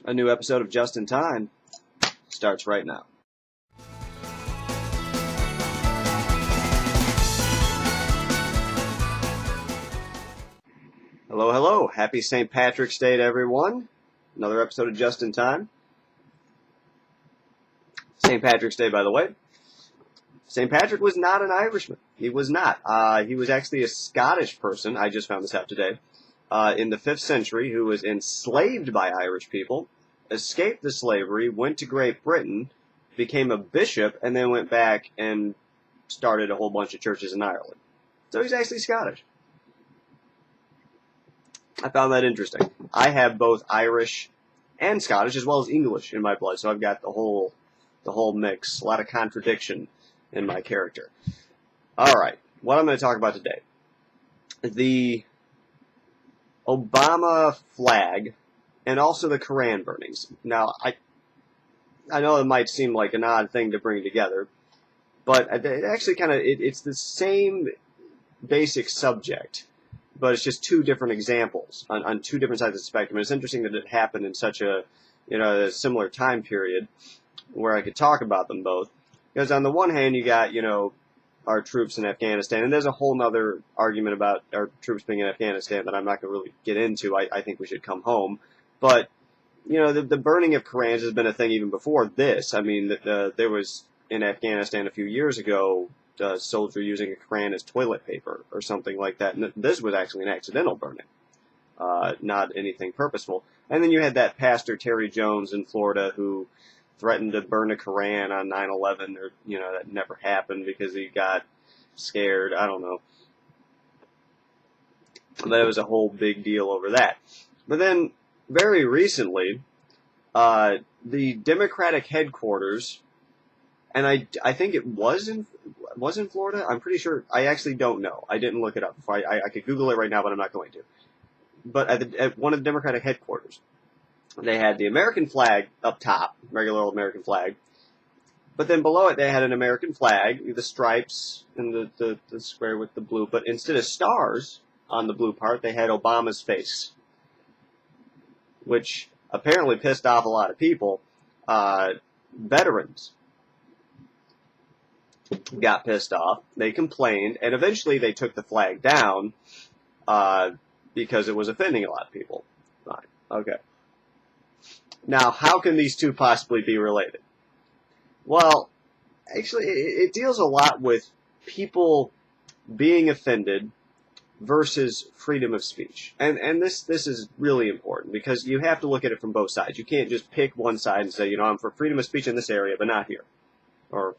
A new episode of Just in Time starts right now. Hello, hello. Happy St. Patrick's Day to everyone. Another episode of Just in Time. St. Patrick's Day, by the way. St. Patrick was not an Irishman. He was not. He was actually a Scottish person. I just found this out today. In the 5th century, who was enslaved by Irish people, escaped the slavery, went to Great Britain, became a bishop, and then went back and started a whole bunch of churches in Ireland. So he's actually Scottish. I found that interesting. I have both Irish and Scottish, as well as English in my blood, so I've got the whole mix. A lot of contradiction in my character. Alright, what I'm going to talk about today. The Obama flag, and also the Koran burnings. Now, I know it might seem like an odd thing to bring together, but it actually it's the same basic subject, but it's just two different examples on two different sides of the spectrum. And it's interesting that it happened in such a similar time period where I could talk about them both. Because on the one hand, you got, our troops in Afghanistan, and there's a whole other argument about our troops being in Afghanistan that I'm not going to really get into. I think we should come home. But, the burning of Korans has been a thing even before this. I mean, there was, in Afghanistan a few years ago, a soldier using a Koran as toilet paper or something like that. And this was actually an accidental burning, not anything purposeful. And then you had that pastor, Terry Jones, in Florida, who threatened to burn a Koran on 9/11, or, that never happened because he got scared. I don't know. But it was a whole big deal over that. But then, very recently, the Democratic headquarters, and I think it was in Florida. I'm pretty sure. I actually don't know. I didn't look it up. I could Google it right now, but I'm not going to. But at one of the Democratic headquarters, they had the American flag up top, regular old American flag. But then below it, they had an American flag, the stripes and the square with the blue. But instead of stars on the blue part, they had Obama's face, which apparently pissed off a lot of people. Veterans got pissed off. They complained, and eventually they took the flag down because it was offending a lot of people. Fine. Okay. Now, how can these two possibly be related? Well, actually, it deals a lot with people being offended versus freedom of speech. And this is really important because you have to look at it from both sides. You can't just pick one side and say, I'm for freedom of speech in this area, but not here. Or,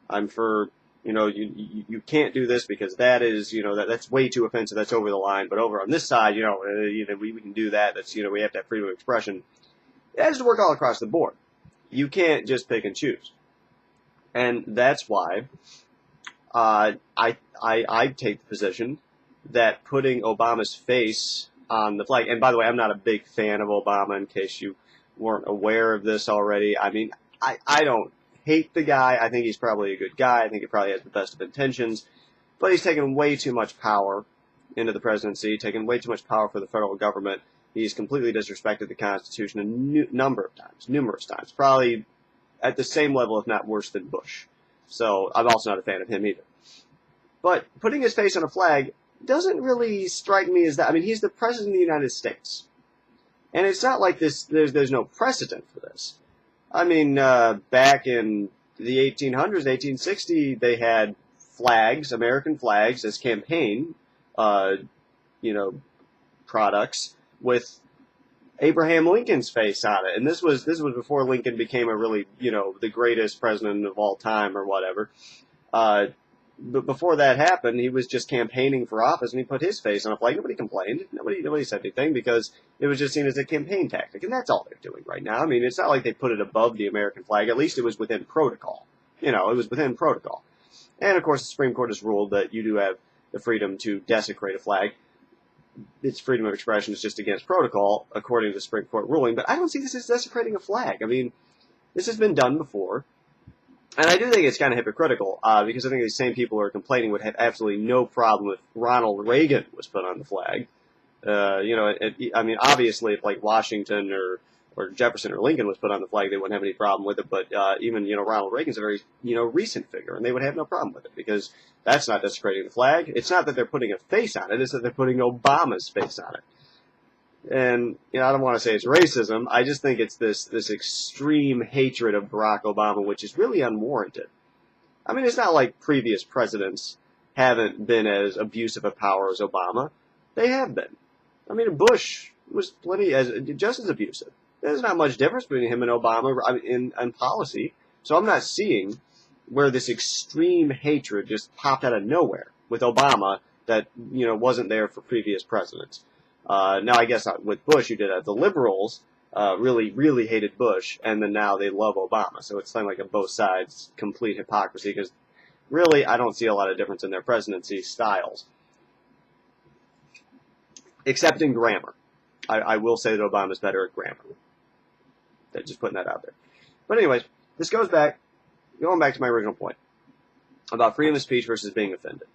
I'm for, you can't do this because that is, that's way too offensive, that's over the line. But over on this side, we can do that. That's, we have to have freedom of expression. It has to work all across the board. You can't just pick and choose. And that's why I take the position that putting Obama's face on the flag, and by the way, I'm not a big fan of Obama, in case you weren't aware of this already. I mean, I don't hate the guy. I think he's probably a good guy. I think he probably has the best of intentions. But he's taken way too much power into the presidency, taken way too much power for the federal government. He's completely disrespected the Constitution a numerous times, probably at the same level, if not worse, than Bush. So I'm also not a fan of him either. But putting his face on a flag doesn't really strike me as that. I mean, he's the President of the United States. And it's not like there's no precedent for this. I mean, back in the 1800s, 1860, they had flags, American flags, as campaign, products with Abraham Lincoln's face on it. And this was before Lincoln became a really, the greatest president of all time or whatever. But before that happened, he was just campaigning for office, and he put his face on a flag. Nobody complained. Nobody said anything because it was just seen as a campaign tactic. And that's all they're doing right now. I mean, it's not like they put it above the American flag. At least it was within protocol. It was within protocol. And, of course, the Supreme Court has ruled that you do have the freedom to desecrate a flag. Its freedom of expression is just against protocol, according to the Supreme Court ruling. But I don't see this as desecrating a flag. I mean, this has been done before. And I do think it's kind of hypocritical, because I think these same people who are complaining would have absolutely no problem if Ronald Reagan was put on the flag. I mean, obviously, if like Washington or Jefferson or Lincoln was put on the flag, they wouldn't have any problem with it. But even, Ronald Reagan's a very, recent figure, and they would have no problem with it because that's not desecrating the flag. It's not that they're putting a face on it; it's that they're putting Obama's face on it. And I don't want to say it's racism. I just think it's this extreme hatred of Barack Obama, which is really unwarranted. I mean, it's not like previous presidents haven't been as abusive of power as Obama. They have been. I mean, Bush was just as abusive. There's not much difference between him and Obama in policy. So I'm not seeing where this extreme hatred just popped out of nowhere with Obama that, wasn't there for previous presidents. Now, I guess with Bush, you did that. The liberals really, really hated Bush, and then now they love Obama. So it's kind of like a both sides complete hypocrisy because really I don't see a lot of difference in their presidency styles. Except in grammar. I will say that Obama's better at grammar. Just putting that out there. But anyways, this going back to my original point about freedom of speech versus being offended.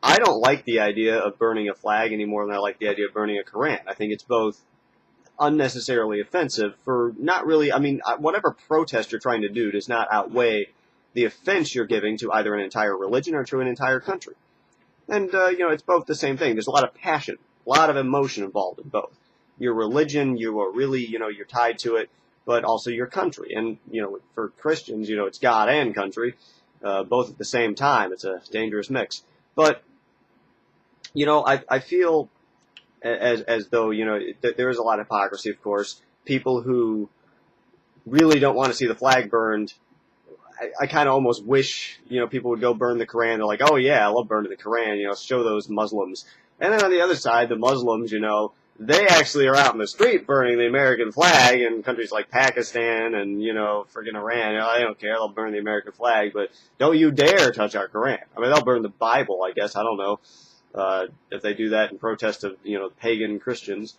I don't like the idea of burning a flag any more than I like the idea of burning a Koran. I think it's both unnecessarily offensive for not really, whatever protest you're trying to do does not outweigh the offense you're giving to either an entire religion or to an entire country. And, it's both the same thing. There's a lot of passion, a lot of emotion involved in both. Your religion, you are really, you're tied to it, but also your country. And, for Christians, it's God and country, both at the same time. It's a dangerous mix. But, I feel as though, there is a lot of hypocrisy, of course. People who really don't want to see the flag burned, I kind of almost wish, people would go burn the Koran. They're like, oh yeah, I love burning the Koran, show those Muslims. And then on the other side, the Muslims, they actually are out in the street burning the American flag in countries like Pakistan and, friggin' Iran. I don't care, they'll burn the American flag, but don't you dare touch our Koran. I mean, they'll burn the Bible, I guess, I don't know, if they do that in protest of, pagan Christians.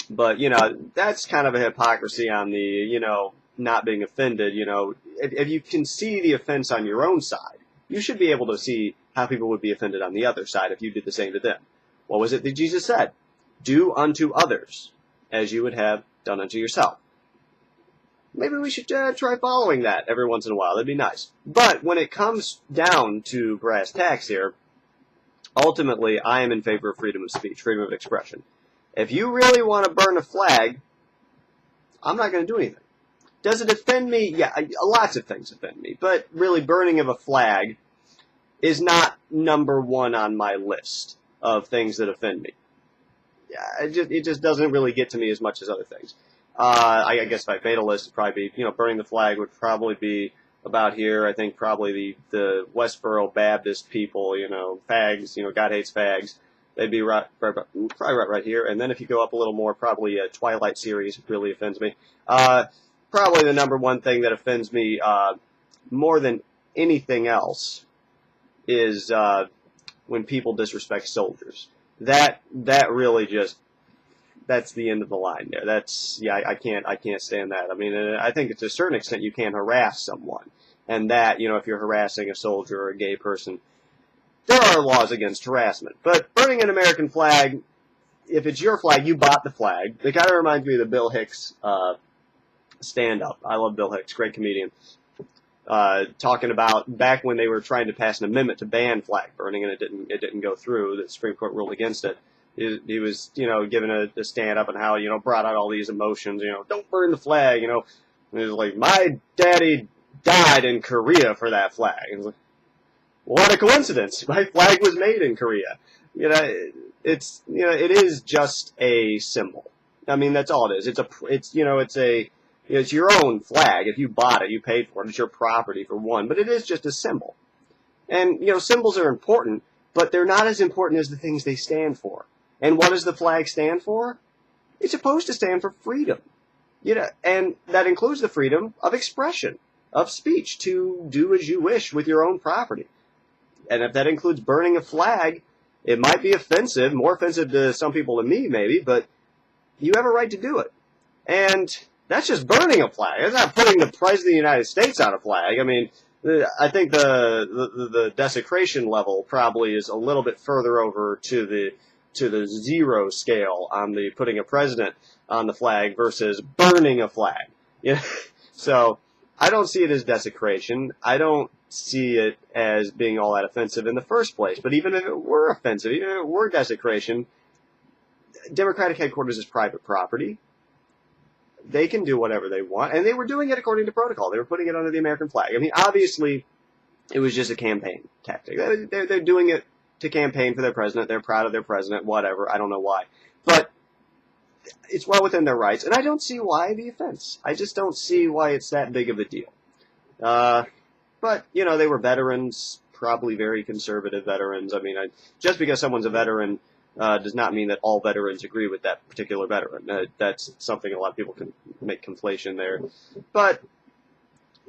But, that's kind of a hypocrisy on the, not being offended. If you can see the offense on your own side, you should be able to see how people would be offended on the other side if you did the same to them. What was it that Jesus said? Do unto others as you would have done unto yourself. Maybe we should try following that every once in a while. That'd be nice. But when it comes down to brass tacks here, ultimately I am in favor of freedom of speech, freedom of expression. If you really want to burn a flag, I'm not going to do anything. Does it offend me? Yeah, lots of things offend me. But really, burning of a flag is not number one on my list of things that offend me. It just doesn't really get to me as much as other things. I guess if I made a list, it'd probably be, burning the flag would probably be about here. I think probably the Westboro Baptist people, fags, God hates fags. They'd be probably right here. And then if you go up a little more, probably a Twilight series really offends me. Probably the number one thing that offends me more than anything else is when people disrespect soldiers. That really just, that's the end of the line there. I can't stand that. I mean, I think to a certain extent you can harass someone. And that, if you're harassing a soldier or a gay person, there are laws against harassment. But burning an American flag, if it's your flag, you bought the flag. It kind of reminds me of the Bill Hicks stand-up. I love Bill Hicks, great comedian. Talking about back when they were trying to pass an amendment to ban flag burning and it didn't go through. The Supreme Court ruled against it. He was, giving a stand-up on how, brought out all these emotions, don't burn the flag, And he was like, my daddy died in Korea for that flag. And it was like, what a coincidence. My flag was made in Korea. It is just a symbol. I mean, that's all it is. It's your own flag. If you bought it, you paid for it. It's your property for one. But it is just a symbol. And, symbols are important, but they're not as important as the things they stand for. And what does the flag stand for? It's supposed to stand for freedom. And that includes the freedom of expression, of speech, to do as you wish with your own property. And if that includes burning a flag, it might be offensive, more offensive to some people than me, maybe, but you have a right to do it. And that's just burning a flag. That's not putting the President of the United States on a flag. I mean, I think the desecration level probably is a little bit further over to to the 0 scale on the putting a president on the flag versus burning a flag. You know? So I don't see it as desecration. I don't see it as being all that offensive in the first place. But even if it were offensive, even if it were desecration, Democratic headquarters is private property. They can do whatever they want, and they were doing it according to protocol. They were putting it under the American flag. I mean, obviously, it was just a campaign tactic. They're doing it to campaign for their president. They're proud of their president, whatever. I don't know why. But it's well within their rights, and I don't see why the offense. I just don't see why it's that big of a deal. But, you know, they were veterans, probably very conservative veterans. I mean, just because someone's a veteran does not mean that all veterans agree with that particular veteran. That's something a lot of people can make conflation there. But,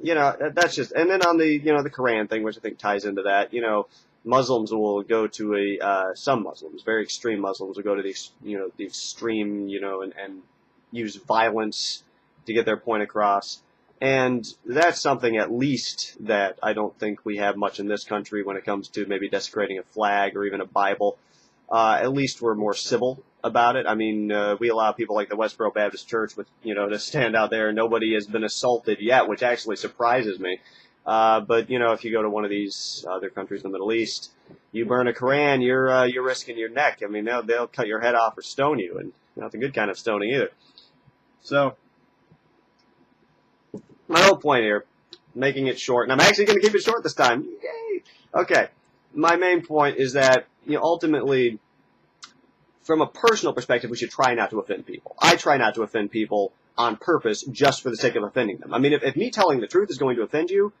you know, that's just, and then on the, you know, the Koran thing, which I think ties into that, you know, Muslims will go to some Muslims, very extreme Muslims will go to the, you know, the extreme, you know, and use violence to get their point across. And that's something at least that I don't think we have much in this country when it comes to maybe desecrating a flag or even a Bible. At least we're more civil about it. I mean, we allow people like the Westboro Baptist Church, with, you know, to stand out there. Nobody has been assaulted yet, which actually surprises me. But, you know, if you go to one of these other countries in the Middle East, you burn a Koran, you're risking your neck. I mean, they'll cut your head off or stone you, and not the good kind of stoning either. So, my whole point here, making it short, and I'm actually going to keep it short this time. Yay! Okay. My main point is that, you know, ultimately, from a personal perspective, we should try not to offend people. I try not to offend people on purpose just for the sake of offending them. I mean, if me telling the truth is going to offend you,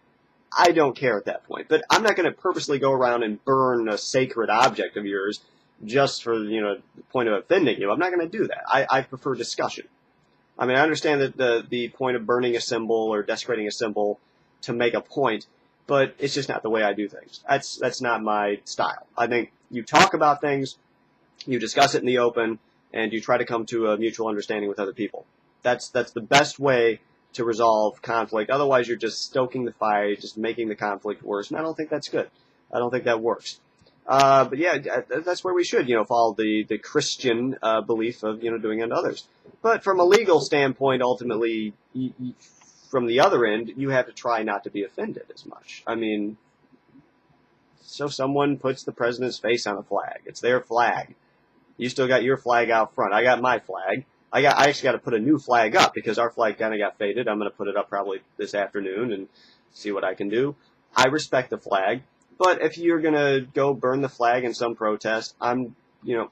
I don't care at that point. But I'm not going to purposely go around and burn a sacred object of yours just for, you know, the point of offending you. I'm not going to do that. I prefer discussion. I mean, I understand that the point of burning a symbol or desecrating a symbol to make a point, but it's just not the way I do things. That's not my style. I think you talk about things, you discuss it in the open, and you try to come to a mutual understanding with other people. That's the best way to resolve conflict. Otherwise, you're just stoking the fire, just making the conflict worse, and I don't think that's good. I don't think that works. But yeah, that's where we should, you know, follow the Christian belief of, you know, doing unto others. But from a legal standpoint, ultimately, from the other end, you have to try not to be offended as much. I mean, so someone puts the president's face on a flag. It's their flag. You still got your flag out front. I got my flag. I actually got to put a new flag up because our flag kind of got faded. I'm going to put it up probably this afternoon and see what I can do. I respect the flag. But if you're going to go burn the flag in some protest, I'm, you know,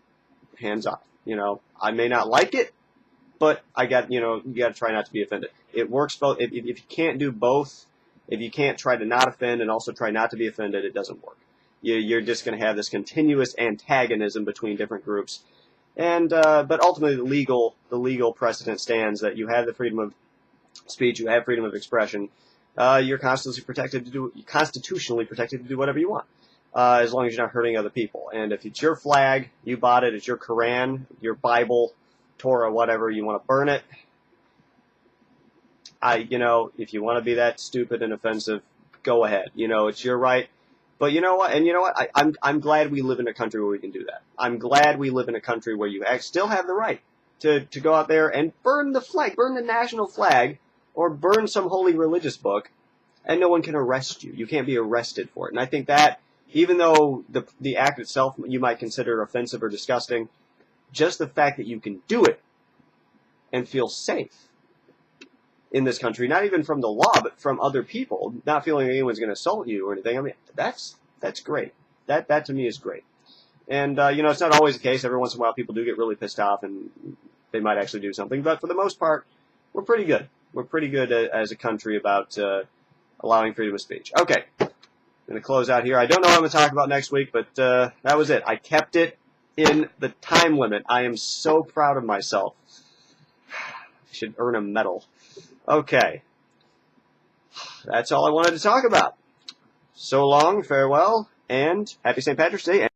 hands off. You know, I may not like it, but you got to try not to be offended. It works both. If you can't do both, if you can't try to not offend and also try not to be offended, it doesn't work. You're just going to have this continuous antagonism between different groups. And, but ultimately the legal precedent stands that you have the freedom of speech, you have freedom of expression. You're constitutionally protected to do whatever you want, as long as you're not hurting other people. And if it's your flag, you bought it, it's your Koran, your Bible, Torah, whatever, you want to burn it. You know, if you want to be that stupid and offensive, go ahead. You know, it's your right. But you know what? And you know what? I'm glad we live in a country where we can do that. I'm glad we live in a country where you still have the right to go out there and burn the flag, burn the national flag, or burn some holy religious book, and no one can arrest you. You can't be arrested for it. And I think that, even though the act itself you might consider offensive or disgusting, just the fact that you can do it and feel safe in this country, not even from the law, but from other people, not feeling anyone's going to assault you or anything, I mean, that's great. That to me is great. And, you know, it's not always the case. Every once in a while people do get really pissed off and they might actually do something. But for the most part, we're pretty good. We're pretty good as a country about allowing freedom of speech. Okay, I'm going to close out here. I don't know what I'm going to talk about next week, but that was it. I kept it in the time limit. I am so proud of myself. I should earn a medal. Okay, that's all I wanted to talk about. So long, farewell, and happy St. Patrick's Day.